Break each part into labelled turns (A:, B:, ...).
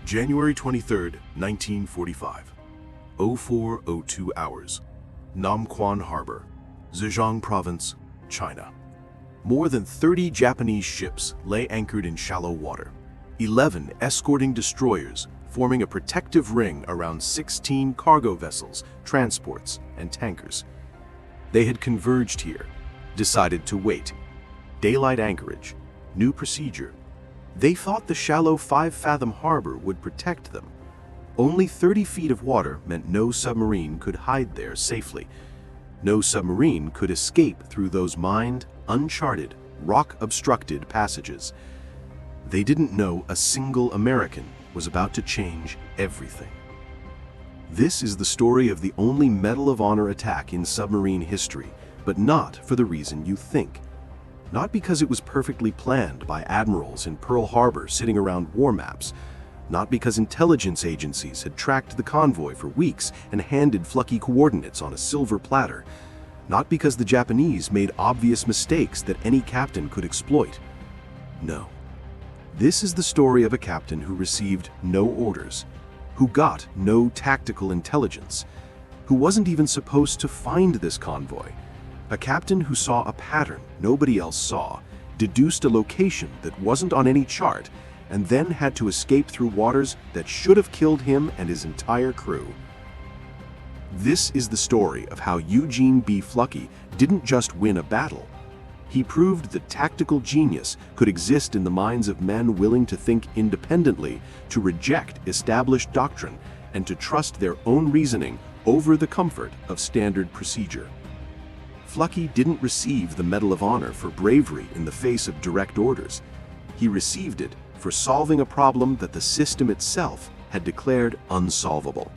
A: January 23, 1945, 04:02 hours, Namkwan Harbor, Zhejiang Province, China. More than 30 Japanese ships lay anchored in shallow water, 11 escorting destroyers forming a protective ring around 16 cargo vessels, transports, and tankers. They had converged here, decided to wait. Daylight anchorage, new procedure. They thought the shallow 5-fathom harbor would protect them. Only 30 feet of water meant no submarine could hide there safely. No submarine could escape through those mined, uncharted, rock-obstructed passages. They didn't know a single American was about to change everything. This is the story of the only Medal of Honor attack in submarine history, but not for the reason you think. Not because it was perfectly planned by admirals in Pearl Harbor sitting around war maps. Not because intelligence agencies had tracked the convoy for weeks and handed Fluckey coordinates on a silver platter. Not because the Japanese made obvious mistakes that any captain could exploit. No. This is the story of a captain who received no orders, who got no tactical intelligence, who wasn't even supposed to find this convoy. A captain who saw a pattern nobody else saw, deduced a location that wasn't on any chart, and then had to escape through waters that should have killed him and his entire crew. This is the story of how Eugene B. Fluckey didn't just win a battle. He proved that tactical genius could exist in the minds of men willing to think independently, to reject established doctrine, and to trust their own reasoning over the comfort of standard procedure. Fluckey didn't receive the Medal of Honor for bravery in the face of direct orders. He received it for solving a problem that the system itself had declared unsolvable.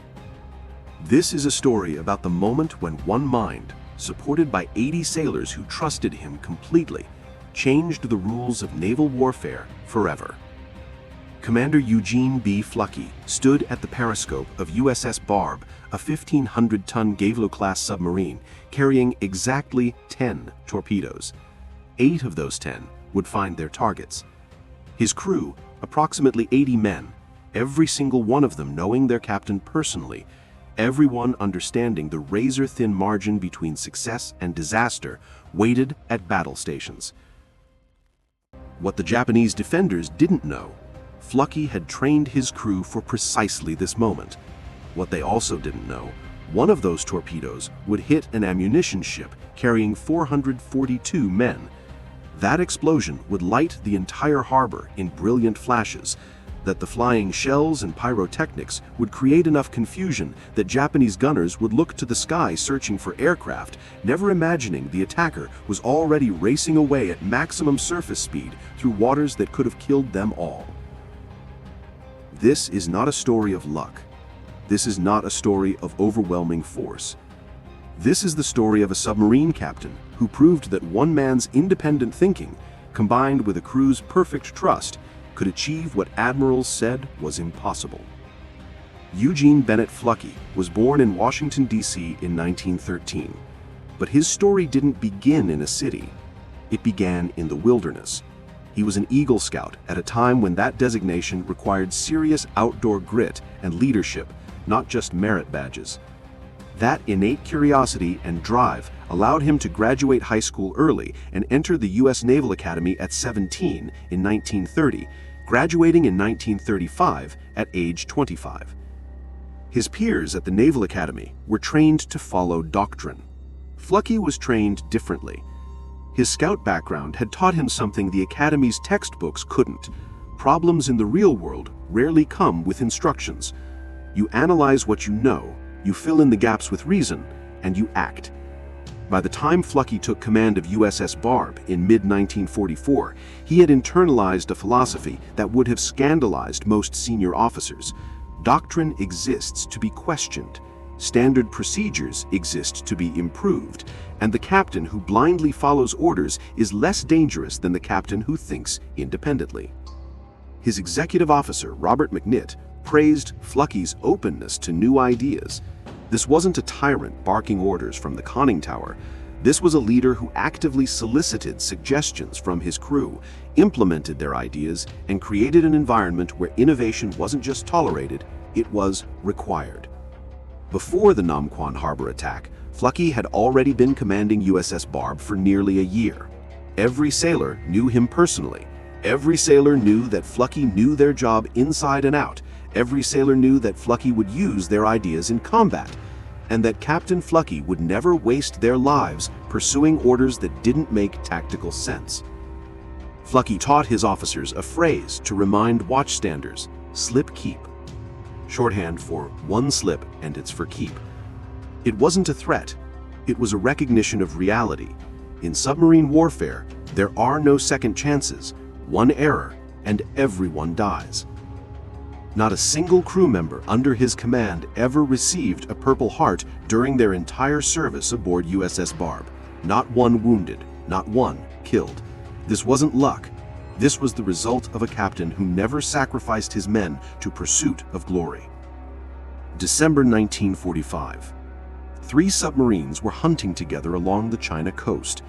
A: This is a story about the moment when one mind, supported by 80 sailors who trusted him completely, changed the rules of naval warfare forever. Commander Eugene B. Fluckey stood at the periscope of USS Barb, a 1,500-ton Gavello-class submarine carrying exactly 10 torpedoes. 8 of those 10 would find their targets. His crew, approximately 80 men, every single one of them knowing their captain personally, everyone understanding the razor-thin margin between success and disaster, waited at battle stations. What the Japanese defenders didn't know, Fluckey had trained his crew for precisely this moment. What they also didn't know, one of those torpedoes would hit an ammunition ship carrying 442 men. That explosion would light the entire harbor in brilliant flashes, that the flying shells and pyrotechnics would create enough confusion that Japanese gunners would look to the sky searching for aircraft, never imagining the attacker was already racing away at maximum surface speed through waters that could have killed them all. This is not a story of luck. This is not a story of overwhelming force. This is the story of a submarine captain who proved that one man's independent thinking, combined with a crew's perfect trust, could achieve what admirals said was impossible. Eugene Bennett Fluckey was born in Washington, D.C. in 1913. But his story didn't begin in a city. It began in the wilderness. He was an Eagle Scout at a time when that designation required serious outdoor grit and leadership, not just merit badges. That innate curiosity and drive allowed him to graduate high school early and enter the U.S. Naval Academy at 17 in 1930, graduating in 1935 at age 25. His peers at the Naval Academy were trained to follow doctrine. Fluckey was trained differently. His scout background had taught him something the Academy's textbooks couldn't. Problems in the real world rarely come with instructions. You analyze what you know, you fill in the gaps with reason, and you act. By the time Fluckey took command of USS Barb in mid-1944, he had internalized a philosophy that would have scandalized most senior officers. Doctrine exists to be questioned. Standard procedures exist to be improved, and the captain who blindly follows orders is less dangerous than the captain who thinks independently. His executive officer, Robert McNitt, praised Fluckey's openness to new ideas. This wasn't a tyrant barking orders from the conning tower, This was a leader who actively solicited suggestions from his crew, implemented their ideas, and created an environment where innovation wasn't just tolerated, it was required. Before the Namkwan Harbor attack, Fluckey had already been commanding USS Barb for nearly a year. Every sailor knew him personally. Every sailor knew that Fluckey knew their job inside and out. Every sailor knew that Fluckey would use their ideas in combat, and that Captain Fluckey would never waste their lives pursuing orders that didn't make tactical sense. Fluckey taught his officers a phrase to remind watchstanders: slip keep. Shorthand for one slip and it's for keep. It wasn't a threat, it was a recognition of reality. In submarine warfare, there are no second chances. One error and everyone dies. Not a single crew member under his command ever received a Purple Heart during their entire service aboard USS Barb. Not one wounded, not one killed. This wasn't luck. This was the result of a captain who never sacrificed his men to pursuit of glory. December 1945. 3 submarines were hunting together along the China coast: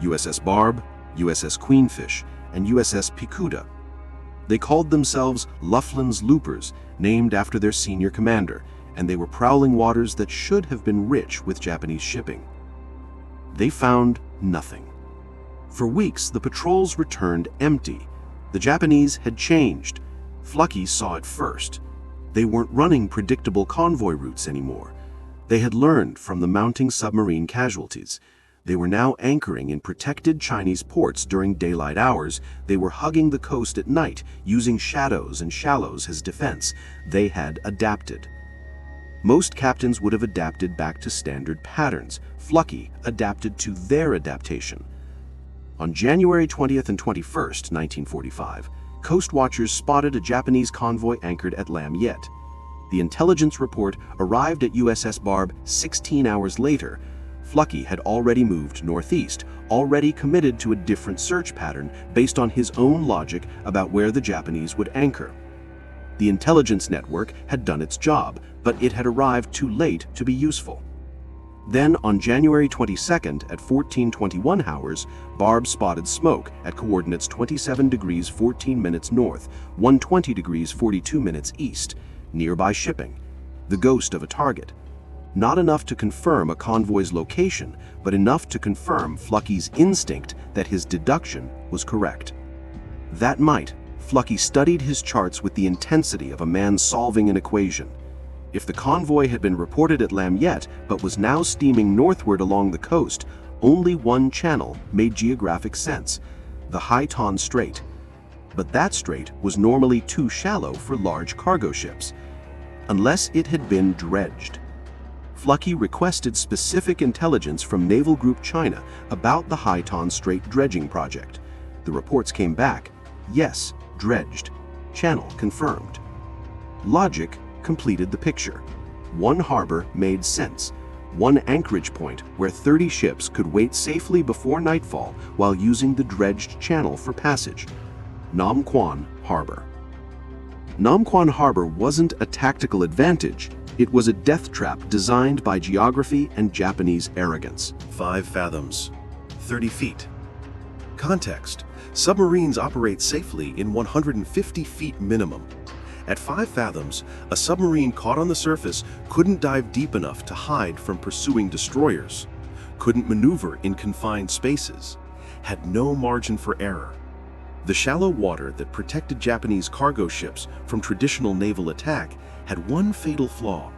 A: USS Barb, USS Queenfish, and USS Pikuda. They called themselves Luftland's Loopers, named after their senior commander, and they were prowling waters that should have been rich with Japanese shipping. They found nothing. For weeks, the patrols returned empty. The Japanese had changed. Fluckey saw it first. They weren't running predictable convoy routes anymore. They had learned from the mounting submarine casualties. They were now anchoring in protected Chinese ports during daylight hours. They were hugging the coast at night, using shadows and shallows as defense. They had adapted. Most captains would have adapted back to standard patterns. Fluckey adapted to their adaptation. On January 20th and 21st, 1945, coast watchers spotted a Japanese convoy anchored at Lam Yet. The intelligence report arrived at USS Barb 16 hours later. Fluckey had already moved northeast, already committed to a different search pattern based on his own logic about where the Japanese would anchor. The intelligence network had done its job, but it had arrived too late to be useful. Then, on January 22nd at 14:21 hours, Barb spotted smoke at coordinates 27 degrees 14 minutes north, 120 degrees 42 minutes east, nearby shipping, the ghost of a target. Not enough to confirm a convoy's location, but enough to confirm Fluckey's instinct that his deduction was correct. That night, Fluckey studied his charts with the intensity of a man solving an equation. If the convoy had been reported at Lam Yet, but was now steaming northward along the coast, only one channel made geographic sense: the Haitan Strait. But that strait was normally too shallow for large cargo ships, unless it had been dredged. Fluckey requested specific intelligence from Naval Group China about the Haitan Strait dredging project. The reports came back: yes, dredged. Channel confirmed. Logic completed the picture. One harbor made sense. One anchorage point where 30 ships could wait safely before nightfall while using the dredged channel for passage: Namkwan Harbor. Namkwan Harbor wasn't a tactical advantage. It was a death trap designed by geography and Japanese arrogance. 5 fathoms, 30 feet. Context: submarines operate safely in 150 feet minimum. At 5 fathoms, a submarine caught on the surface couldn't dive deep enough to hide from pursuing destroyers, couldn't maneuver in confined spaces, had no margin for error. The shallow water that protected Japanese cargo ships from traditional naval attack had one fatal flaw.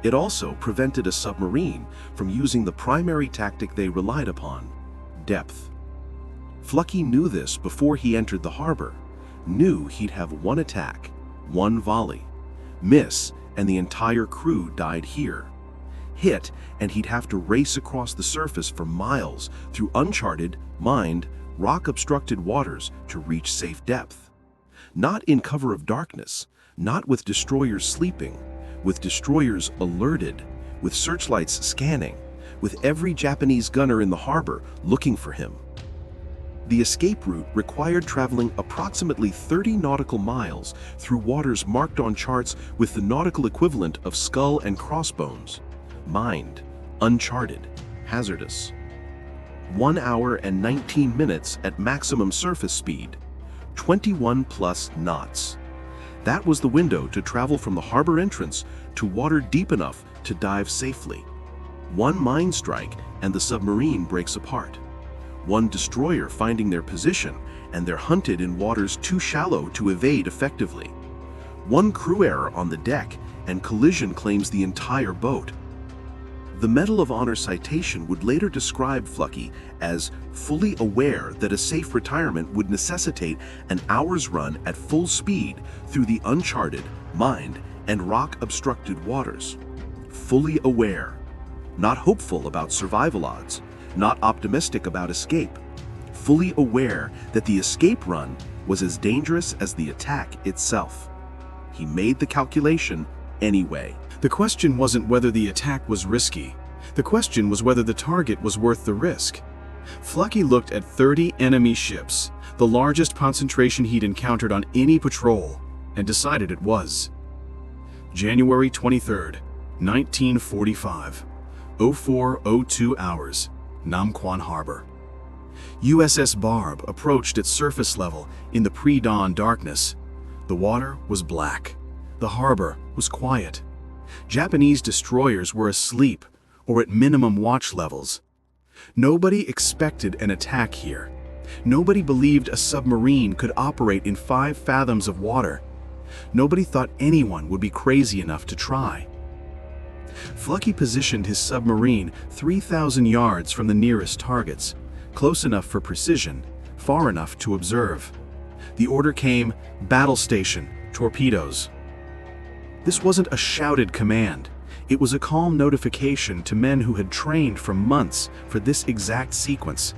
A: It also prevented a submarine from using the primary tactic they relied upon: depth. Fluckey knew this before he entered the harbor, knew he'd have one attack, one volley. Miss, and the entire crew died here. Hit, and he'd have to race across the surface for miles through uncharted, mined, rock-obstructed waters to reach safe depth. Not in cover of darkness, not with destroyers sleeping, with destroyers alerted, with searchlights scanning, with every Japanese gunner in the harbor looking for him. The escape route required traveling approximately 30 nautical miles through waters marked on charts with the nautical equivalent of skull and crossbones: mined, uncharted, hazardous. 1 hour and 19 minutes at maximum surface speed, 21+ knots. That was the window to travel from the harbor entrance to water deep enough to dive safely. One mine strike and the submarine breaks apart. One destroyer finding their position and they're hunted in waters too shallow to evade effectively. One crew error on the deck and collision claims the entire boat. The Medal of Honor citation would later describe Fluckey as fully aware that a safe retirement would necessitate an hour's run at full speed through the uncharted, mined, and rock-obstructed waters. Fully aware. Not hopeful about survival odds, not optimistic about escape. Fully aware that the escape run was as dangerous as the attack itself. He made the calculation anyway.
B: The question wasn't whether the attack was risky. The question was whether the target was worth the risk. Fluckey looked at 30 enemy ships, the largest concentration he'd encountered on any patrol, and decided it was. January 23rd, 1945, 04:02 hours, Namkwan Harbor. USS Barb approached its surface level in the pre-dawn darkness. The water was black. The harbor was quiet. Japanese destroyers were asleep, or at minimum watch levels. Nobody expected an attack here. Nobody believed a submarine could operate in 5 fathoms of water. Nobody thought anyone would be crazy enough to try. Fluckey positioned his submarine 3,000 yards from the nearest targets, close enough for precision, far enough to observe. The order came, battle station, torpedoes. This wasn't a shouted command. It was a calm notification to men who had trained for months for this exact sequence.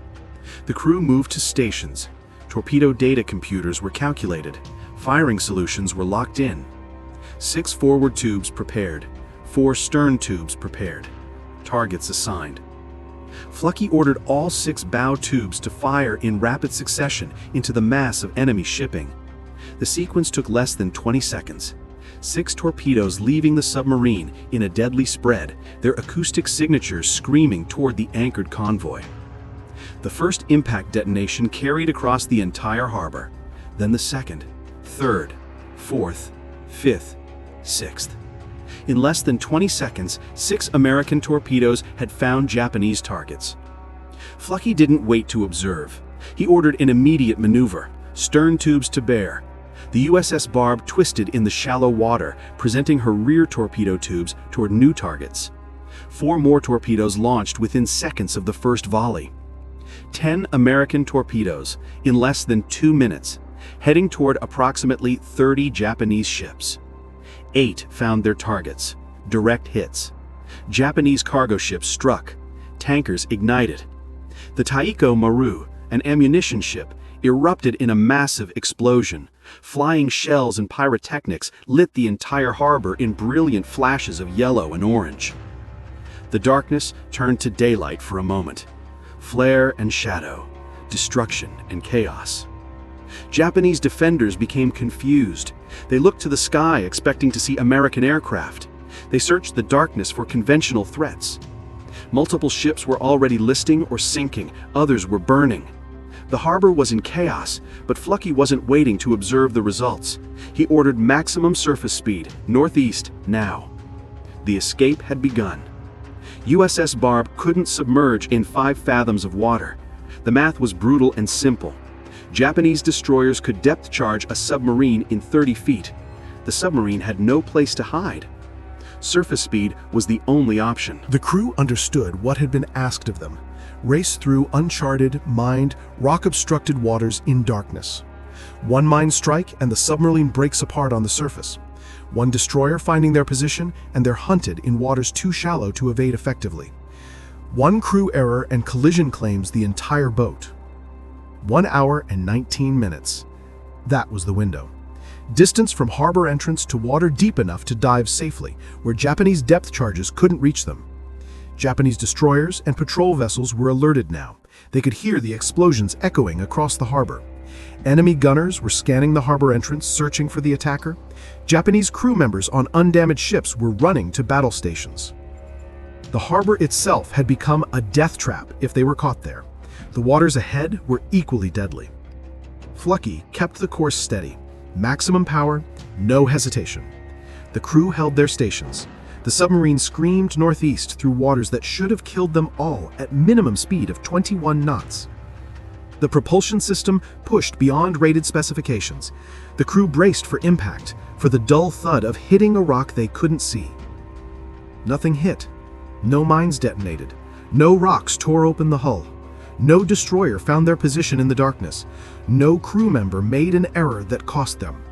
B: The crew moved to stations. Torpedo data computers were calculated. Firing solutions were locked in. 6 forward tubes prepared. 4 stern tubes prepared. Targets assigned. Fluckey ordered all 6 bow tubes to fire in rapid succession into the mass of enemy shipping. The sequence took less than 20 seconds. 6 torpedoes leaving the submarine in a deadly spread, their acoustic signatures screaming toward the anchored convoy. The first impact detonation carried across the entire harbor, then the second, third, fourth, fifth, sixth. In less than 20 seconds, 6 American torpedoes had found Japanese targets. Fluckey didn't wait to observe. He ordered an immediate maneuver, stern tubes to bear. The USS Barb twisted in the shallow water, presenting her rear torpedo tubes toward new targets. 4 more torpedoes launched within seconds of the first volley. 10 American torpedoes in less than 2 minutes, heading toward approximately 30 Japanese ships. 8 found their targets, direct hits. Japanese cargo ships struck, tankers ignited. The Taiko Maru, an ammunition ship, erupted in a massive explosion. Flying shells and pyrotechnics lit the entire harbor in brilliant flashes of yellow and orange. The darkness turned to daylight for a moment. Flare and shadow, destruction and chaos. Japanese defenders became confused. They looked to the sky expecting to see American aircraft. They searched the darkness for conventional threats. Multiple ships were already listing or sinking, others were burning. The harbor was in chaos, but Fluckey wasn't waiting to observe the results. He ordered maximum surface speed, northeast, now. The escape had begun. USS Barb couldn't submerge in 5 fathoms of water. The math was brutal and simple. Japanese destroyers could depth charge a submarine in 30 feet. The submarine had no place to hide. Surface speed was the only option.
C: The crew understood what had been asked of them. Race through uncharted, mined, rock-obstructed waters in darkness. One mine strike and the submarine breaks apart on the surface. One destroyer finding their position and they're hunted in waters too shallow to evade effectively. One crew error and collision claims the entire boat. 1 hour and 19 minutes. That was the window. Distance from harbor entrance to water deep enough to dive safely, where Japanese depth charges couldn't reach them. Japanese destroyers and patrol vessels were alerted now. They could hear the explosions echoing across the harbor. Enemy gunners were scanning the harbor entrance, searching for the attacker. Japanese crew members on undamaged ships were running to battle stations. The harbor itself had become a death trap if they were caught there. The waters ahead were equally deadly. Fluckey kept the course steady. Maximum power, no hesitation. The crew held their stations. The submarine screamed northeast through waters that should have killed them all at minimum speed of 21 knots. The propulsion system pushed beyond rated specifications. The crew braced for impact, for the dull thud of hitting a rock they couldn't see. Nothing hit. No mines detonated. No rocks tore open the hull. No destroyer found their position in the darkness. No crew member made an error that cost them.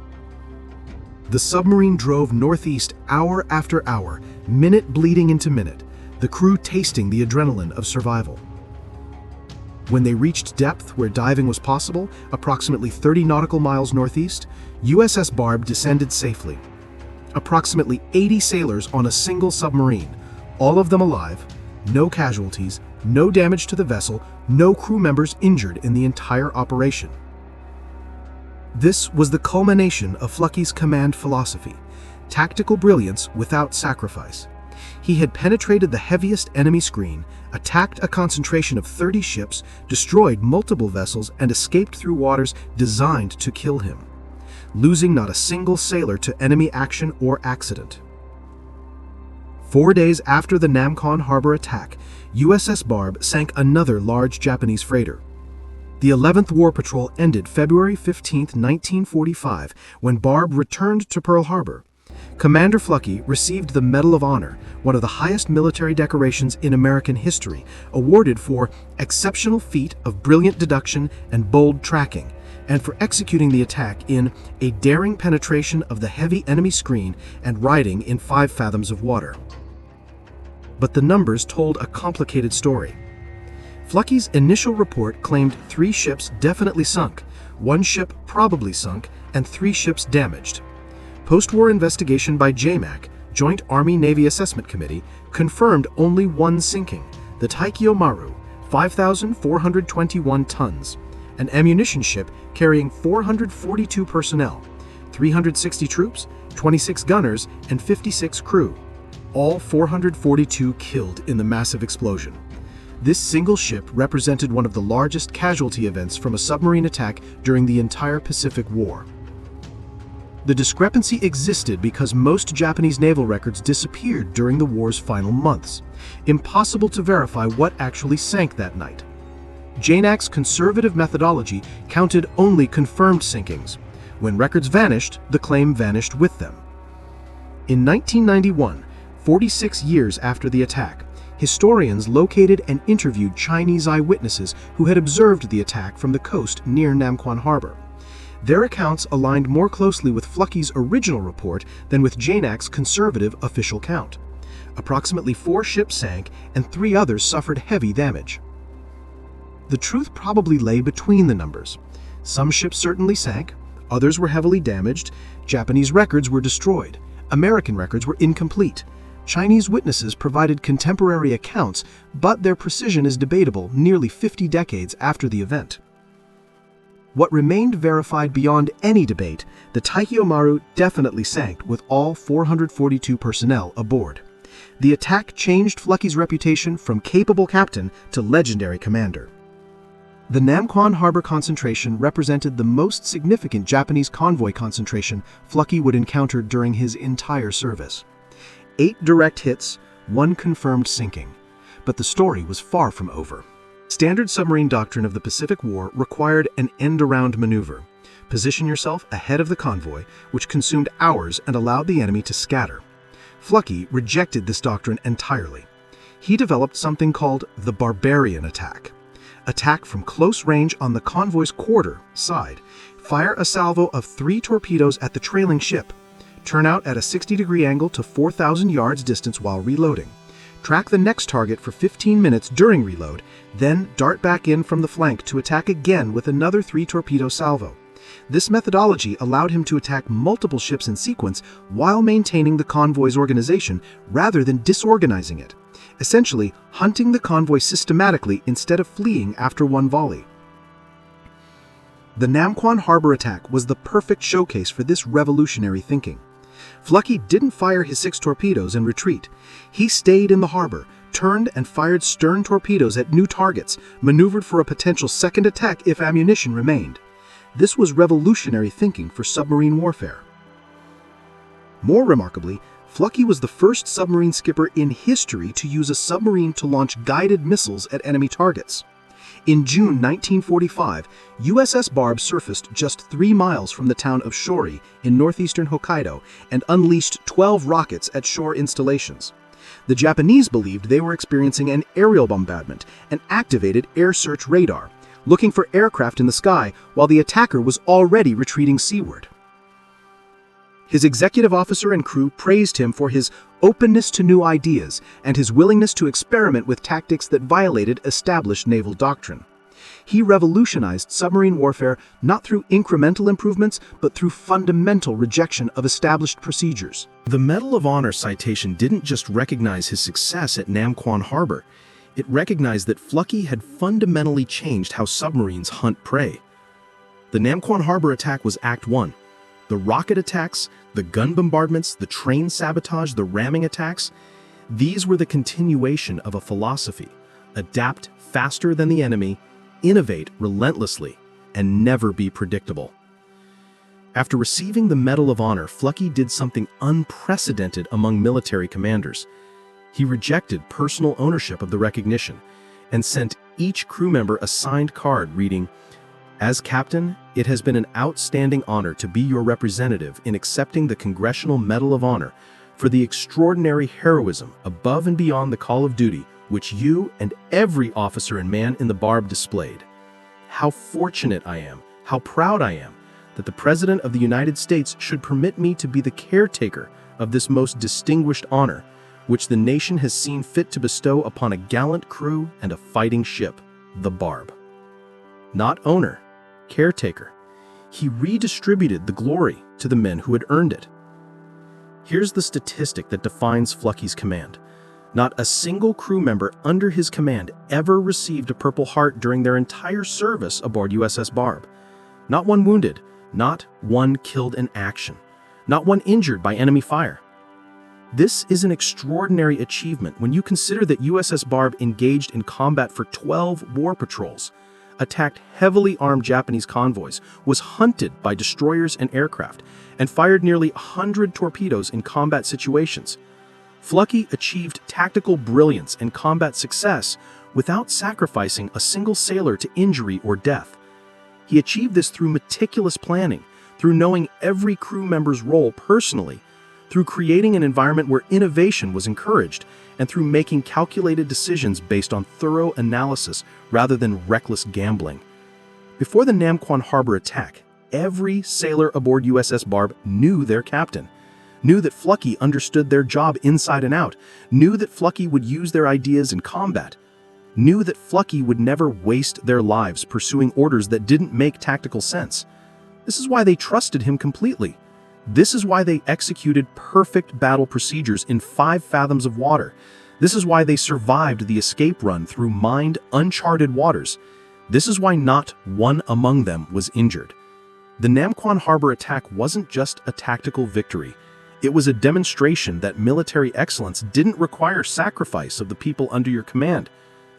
C: The submarine drove northeast hour after hour, minute bleeding into minute, the crew tasting the adrenaline of survival. When they reached depth where diving was possible, approximately 30 nautical miles northeast, USS Barb descended safely. Approximately 80 sailors on a single submarine, all of them alive, no casualties, no damage to the vessel, no crew members injured in the entire operation. This was the culmination of Fluckey's command philosophy, tactical brilliance without sacrifice. He had penetrated the heaviest enemy screen, attacked a concentration of 30 ships, destroyed multiple vessels, and escaped through waters designed to kill him, losing not a single sailor to enemy action or accident. 4 days after the Namkwan Harbor attack, USS Barb sank another large Japanese freighter. The 11th War Patrol ended February 15, 1945, when Barb returned to Pearl Harbor. Commander Fluckey received the Medal of Honor, one of the highest military decorations in American history, awarded for exceptional feat of brilliant deduction and bold tracking, and for executing the attack in a daring penetration of the heavy enemy screen and riding in 5 fathoms of water. But the numbers told a complicated story. Fluckey's initial report claimed 3 ships definitely sunk, 1 ship probably sunk, and 3 ships damaged. Post-war investigation by JMAC, Joint Army-Navy Assessment Committee, confirmed only 1 sinking, the Taikyo Maru, 5,421 tons, an ammunition ship carrying 442 personnel, 360 troops, 26 gunners, and 56 crew, all 442 killed in the massive explosion. This single ship represented one of the largest casualty events from a submarine attack during the entire Pacific War. The discrepancy existed because most Japanese naval records disappeared during the war's final months. Impossible to verify what actually sank that night. JNAC's conservative methodology counted only confirmed sinkings. When records vanished, the claim vanished with them. In 1991, 46 years after the attack, historians located and interviewed Chinese eyewitnesses who had observed the attack from the coast near Namkwan Harbor. Their accounts aligned more closely with Fluckey's original report than with JNAC's conservative official count. Approximately 4 ships sank and 3 others suffered heavy damage. The truth probably lay between the numbers. Some ships certainly sank, others were heavily damaged, Japanese records were destroyed, American records were incomplete. Chinese witnesses provided contemporary accounts, but their precision is debatable nearly 50 decades after the event. What remained verified beyond any debate, the Taikyo Maru definitely sank with all 442 personnel aboard. The attack changed Fluckey's reputation from capable captain to legendary commander. The Namkwan Harbor concentration represented the most significant Japanese convoy concentration Fluckey would encounter during his entire service. 8 direct hits, 1 confirmed sinking. But the story was far from over. Standard submarine doctrine of the Pacific War required an end-around maneuver. Position yourself ahead of the convoy, which consumed hours and allowed the enemy to scatter. Fluckey rejected this doctrine entirely. He developed something called the barbarian attack. Attack from close range on the convoy's quarter side. Fire a salvo of 3 torpedoes at the trailing ship. Turn out at a 60-degree angle to 4,000 yards distance while reloading. Track the next target for 15 minutes during reload, then dart back in from the flank to attack again with another 3 torpedo salvo. This methodology allowed him to attack multiple ships in sequence while maintaining the convoy's organization rather than disorganizing it, essentially hunting the convoy systematically instead of fleeing after one volley. The Namkwan Harbor attack was the perfect showcase for this revolutionary thinking. Fluckey didn't fire his 6 torpedoes and retreat. He stayed in the harbor, turned and fired stern torpedoes at new targets, maneuvered for a potential second attack if ammunition remained. This was revolutionary thinking for submarine warfare. More remarkably, Fluckey was the first submarine skipper in history to use a submarine to launch guided missiles at enemy targets. In June 1945, USS Barb surfaced just 3 miles from the town of Shori in northeastern Hokkaido and unleashed 12 rockets at shore installations. The Japanese believed they were experiencing an aerial bombardment and activated air search radar, looking for aircraft in the sky while the attacker was already retreating seaward. His executive officer and crew praised him for his openness to new ideas and his willingness to experiment with tactics that violated established naval doctrine. He revolutionized submarine warfare not through incremental improvements, but through fundamental rejection of established procedures.
B: The Medal of Honor citation didn't just recognize his success at Namkwan Harbor. It recognized that Fluckey had fundamentally changed how submarines hunt prey. The Namkwan Harbor attack was Act 1. The rocket attacks, the gun bombardments, the train sabotage, the ramming attacks, these were the continuation of a philosophy: adapt faster than the enemy, innovate relentlessly, and never be predictable. After receiving the Medal of Honor, Fluckey did something unprecedented among military commanders. He rejected personal ownership of the recognition and sent each crew member a signed card reading, "As captain, it has been an outstanding honor to be your representative in accepting the Congressional Medal of Honor for the extraordinary heroism above and beyond the call of duty which you and every officer and man in the Barb displayed. How fortunate I am, how proud I am, that the President of the United States should permit me to be the caretaker of this most distinguished honor, which the nation has seen fit to bestow upon a gallant crew and a fighting ship, the Barb." Not owner, caretaker. He redistributed the glory to the men who had earned it. Here's the statistic that defines Fluckey's command. Not a single crew member under his command ever received a Purple Heart during their entire service aboard USS Barb. Not one wounded, not one killed in action, not one injured by enemy fire. This is an extraordinary achievement when you consider that USS Barb engaged in combat for 12 war patrols, attacked heavily armed Japanese convoys, was hunted by destroyers and aircraft, and fired nearly 100 torpedoes in combat situations. Fluckey achieved tactical brilliance and combat success without sacrificing a single sailor to injury or death. He achieved this through meticulous planning, through knowing every crew member's role personally, through creating an environment where innovation was encouraged, and through making calculated decisions based on thorough analysis rather than reckless gambling. Before the Namkwan Harbor attack, every sailor aboard USS Barb knew their captain, knew that Fluckey understood their job inside and out, knew that Fluckey would use their ideas in combat, knew that Fluckey would never waste their lives pursuing orders that didn't make tactical sense. This is why they trusted him completely. This is why they executed perfect battle procedures in 5 fathoms of water. This is why they survived the escape run through mined, uncharted waters. This is why not one among them was injured. The Namkwan Harbor attack wasn't just a tactical victory. It was a demonstration that military excellence didn't require sacrifice of the people under your command.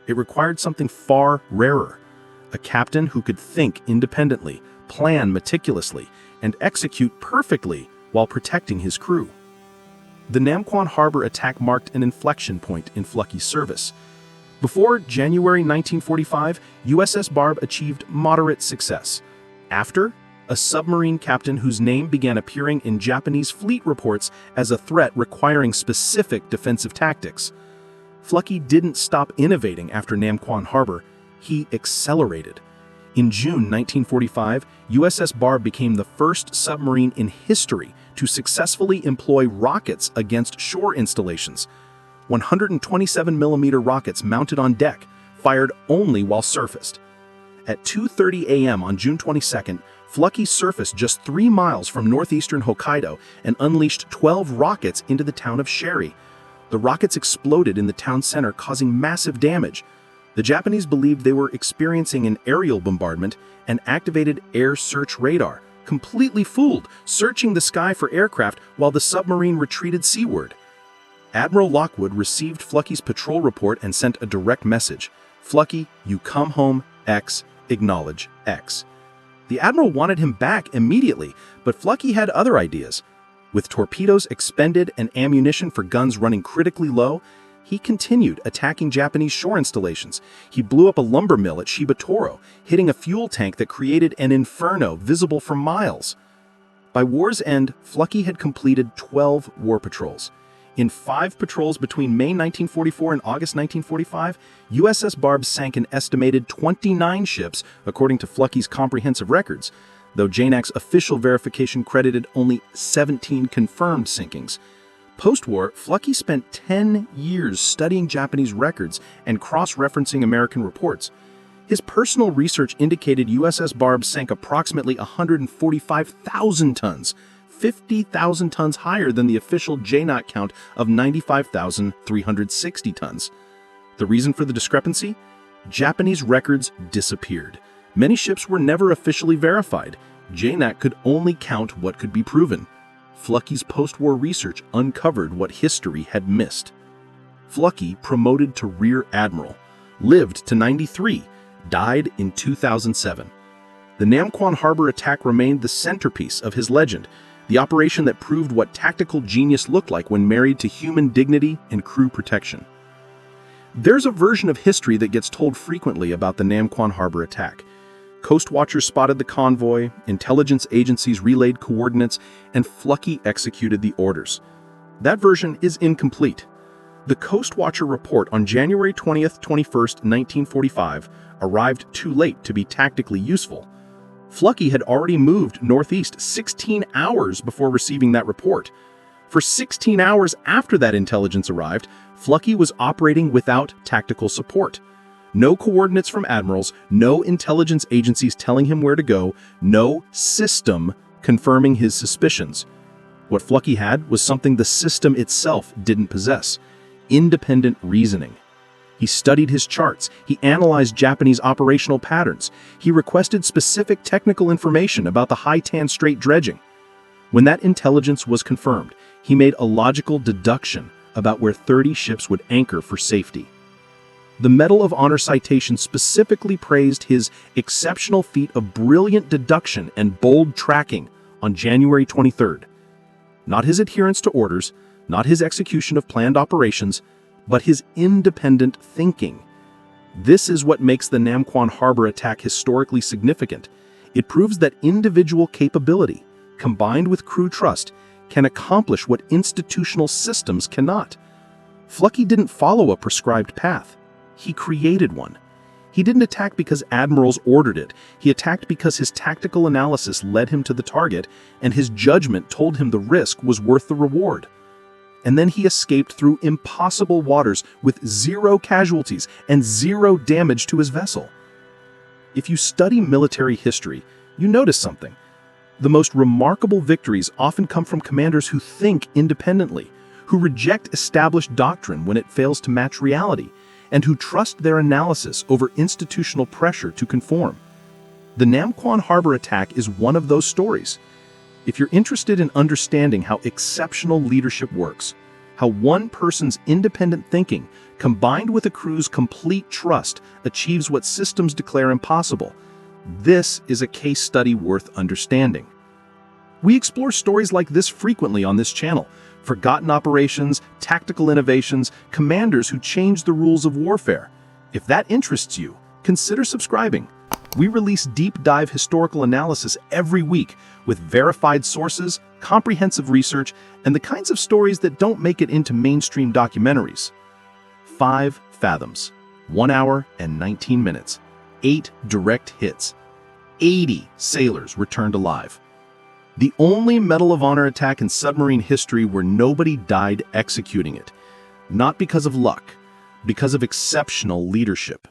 B: It required something far rarer: a captain who could think independently, plan meticulously, and execute perfectly while protecting his crew. The Namkwan Harbor attack marked an inflection point in Fluckey's service. Before January 1945, USS Barb achieved moderate success. After, a submarine captain whose name began appearing in Japanese fleet reports as a threat requiring specific defensive tactics. Fluckey didn't stop innovating after Namkwan Harbor, he accelerated. In June 1945, USS Barb became the first submarine in history to successfully employ rockets against shore installations. 127mm rockets mounted on deck, fired only while surfaced. At 2:30 a.m. on June 22nd, Fluckey surfaced just 3 miles from northeastern Hokkaido and unleashed 12 rockets into the town of Sheri. The rockets exploded in the town center, causing massive damage. The Japanese believed they were experiencing an aerial bombardment and activated air search radar, completely fooled, searching the sky for aircraft while the submarine retreated seaward. Admiral Lockwood received Fluckey's patrol report and sent a direct message. "Fluckey, you come home, X, acknowledge, X." The Admiral wanted him back immediately, but Fluckey had other ideas. With torpedoes expended and ammunition for guns running critically low, he continued attacking Japanese shore installations. He blew up a lumber mill at Shibatoro, hitting a fuel tank that created an inferno visible for miles. By war's end, Fluckey had completed 12 war patrols. In 5 patrols between May 1944 and August 1945, USS Barb sank an estimated 29 ships, according to Fluckey's comprehensive records, though JNAC's official verification credited only 17 confirmed sinkings. Post-war, Fluckey spent 10 years studying Japanese records and cross-referencing American reports. His personal research indicated USS Barb sank approximately 145,000 tons, 50,000 tons higher than the official JNAC count of 95,360 tons. The reason for the discrepancy? Japanese records disappeared. Many ships were never officially verified. JNAC could only count what could be proven. Fluckey's post-war research uncovered what history had missed. Fluckey, promoted to Rear Admiral, lived to 93, died in 2007. The Namkwan Harbor attack remained the centerpiece of his legend, the operation that proved what tactical genius looked like when married to human dignity and crew protection. There's a version of history that gets told frequently about the Namkwan Harbor attack. Coast watchers spotted the convoy, intelligence agencies relayed coordinates, and Fluckey executed the orders. That version is incomplete. The Coast Watcher report on January 20th, 21st, 1945 arrived too late to be tactically useful. Fluckey had already moved northeast 16 hours before receiving that report. For 16 hours after that intelligence arrived, Fluckey was operating without tactical support. No coordinates from admirals, no intelligence agencies telling him where to go, no system confirming his suspicions. What Fluckey had was something the system itself didn't possess: independent reasoning. He studied his charts, he analyzed Japanese operational patterns, he requested specific technical information about the Haitan Strait dredging. When that intelligence was confirmed, he made a logical deduction about where 30 ships would anchor for safety. The Medal of Honor citation specifically praised his exceptional feat of brilliant deduction and bold tracking on January 23rd. Not his adherence to orders, not his execution of planned operations, but his independent thinking. This is what makes the Namkwan Harbor attack historically significant. It proves that individual capability, combined with crew trust, can accomplish what institutional systems cannot. Fluckey didn't follow a prescribed path. He created one. He didn't attack because admirals ordered it. He attacked because his tactical analysis led him to the target, and his judgment told him the risk was worth the reward. And then he escaped through impossible waters with 0 casualties and 0 damage to his vessel. If you study military history, you notice something. The most remarkable victories often come from commanders who think independently, who reject established doctrine when it fails to match reality, and who trust their analysis over institutional pressure to conform. The Namkwan Harbor attack is one of those stories. If you're interested in understanding how exceptional leadership works, how one person's independent thinking, combined with a crew's complete trust, achieves what systems declare impossible, this is a case study worth understanding. We explore stories like this frequently on this channel: forgotten operations, tactical innovations, commanders who changed the rules of warfare. If that interests you, consider subscribing. We release deep dive historical analysis every week with verified sources, comprehensive research, and the kinds of stories that don't make it into mainstream documentaries. 5 fathoms, 1 hour and 19 minutes, 8 direct hits, 80 sailors returned alive. The only Medal of Honor attack in submarine history where nobody died executing it. Not because of luck, because of exceptional leadership.